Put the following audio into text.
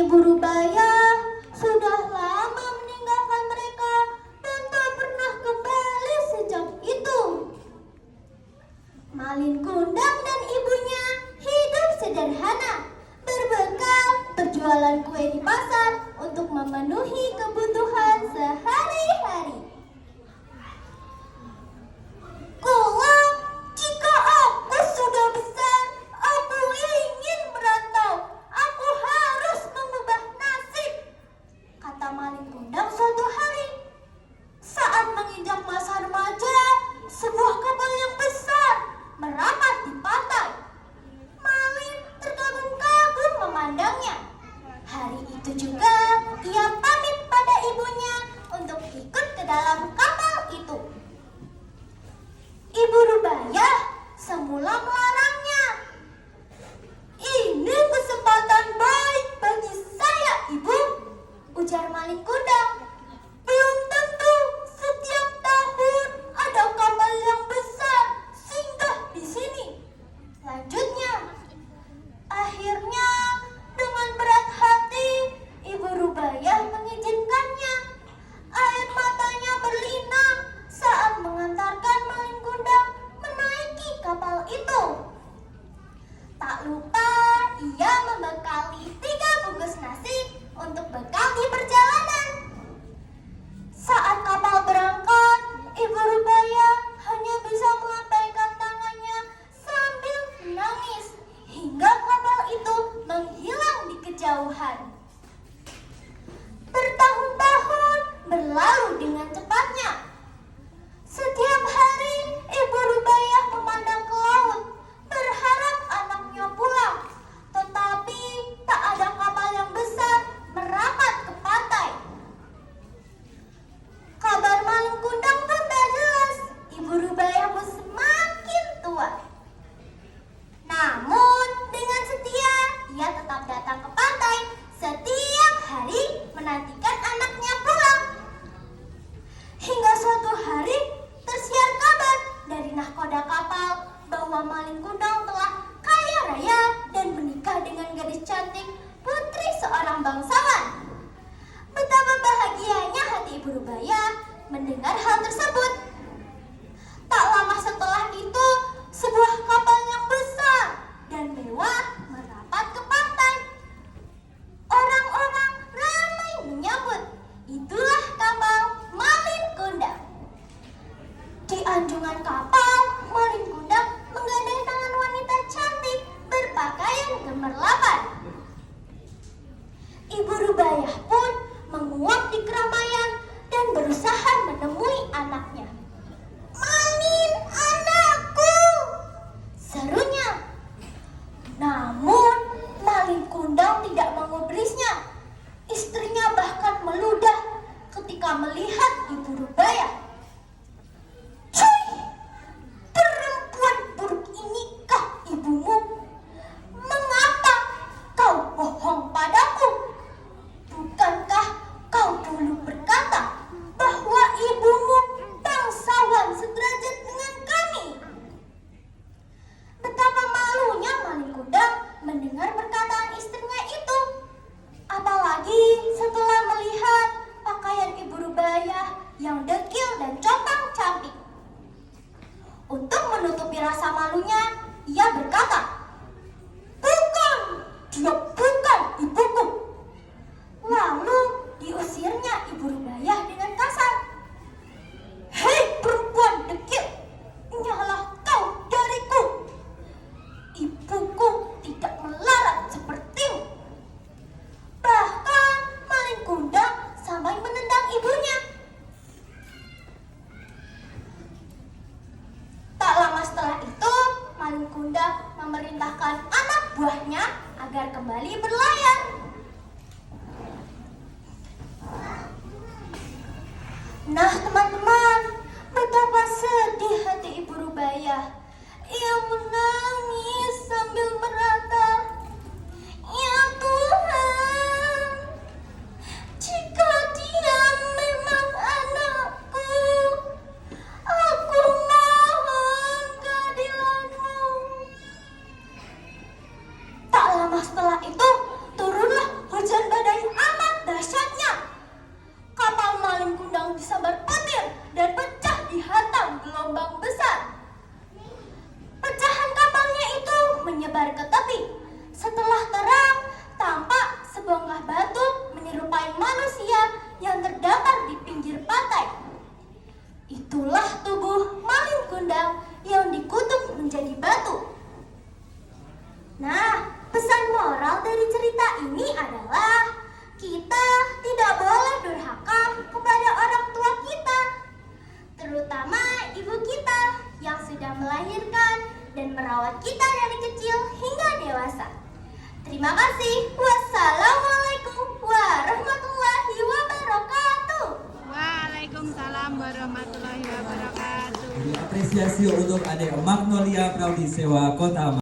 Ibu Rubaya sudah lama meninggalkan mereka dan tak pernah kembali sejak itu. Malin Kundang dan ibunya hidup sederhana, berbekal berjualan kue di pasar untuk memenuhi kebutuhan sehari-hari. Kelak, jika aku sudah besar, aku ingin merantau. Aku harus mengubah nasib, kata Malin Kundang suatu hari. Saat menginjak masa remaja, sebuah kapal yang besar merapat di pantai. Malin terkagum-kagum memandangnya. Hari itu juga ia pamit pada ibunya untuk ikut ke dalam kapal itu. Ibu Rubaya semula melarangnya. "Ini kesempatan baik bagi saya, Ibu," ujar Malin Kundang. "Belum tentu setiap tahun ada kapal yang besar singgah di sini," lanjutnya. Akhirnya dengan berat hati Ibu Rubaya mengizinkannya. Air matanya berlinang saat mengantarkan Malin Kundang menaiki kapal itu. Tak lupa ia membekali 3 bungkus nasi untuk bekal di perjalanan. Saat kapal berangkat, Ibu Rubaya hanya bisa melambaikan tangannya sambil menangis hingga kapal itu menghilang di kejauhan. Bertahun-tahun berlalu dengan cepatnya. Setiap hari Ibu Rubaya memandang ke laut, berharap anaknya pulang. Tetapi tak ada kapal yang besar merapat ke pantai. Kabar Malin Kundang pun tak jelas. Ibu Rubaya pun semakin tua. Namun dengan setia ia tetap datang ke pantai setiap hari menantikan anaknya pulang. Hingga suatu hari tersiar kabar dari nahkoda kapal bahwa Malin Kundang telah kaya raya dan menikah dengan gadis cantik, putri seorang bangsawan. Betapa bahagianya hati Ibu Rubaya mendengar hal tersebut. Tak lama setelah itu, sebuah kapal yang besar dan mewah merapat ke pantai. Orang-orang ramai menyambut. Itulah kapal Malin Kundang. Di anjungan kapal, Malin Kundang menggandeng tangan wanita cantik berpakaian gemerlapan. Ibu Rubaya pun menguap di keramaian dan berusaha menemui anaknya. "Malin, anakku!" serunya. Namun Malin Kundang tidak mengubrisnya. Istrinya bahkan meludah ketika melihat Ibu Rubaya. "Cuy, perempuan buruk inikah ibumu? Mengapa kau bohong padaku? Bukankah kau dulu berkata bahwa ibumu bangsawan sederajat dengan kami?" Betapa malunya Malin Kundang mendengar perkataan istrinya itu. Apalagi setelah melihat pakaian Ibu Rubaya yang dekil dan compang-camping. Untuk menutupi rasa malunya, ia berkata, "Bukan, dia bukan ibuku." Lalu diusirnya Ibu Rubaya dengan kasar. "Hei perempuan dekil, nyalah kau dariku. Ibuku tidak melarat sepertimu." Bahkan Malin Kundang sampai menendang ibunya. Tak lama setelah itu, Malin Kundang memerintahkan anak buahnya agar kembali berlayar. Nah teman-teman, betapa sedih hati Ibu Rubaya. Ia menangis sambil meratap, "Ya Tuhan, jika dia memang anakku, aku mohon keadilan-Mu." Tak lama setelah itu, turunlah hujan dari cerita ini adalah kita tidak boleh durhaka kepada orang tua kita, terutama ibu kita yang sudah melahirkan dan merawat kita dari kecil hingga dewasa. Terima kasih. Wassalamualaikum warahmatullahi wabarakatuh. Waalaikumsalam warahmatullahi wabarakatuh. Apresiasi untuk Adik Magnolia Praudisewa Kota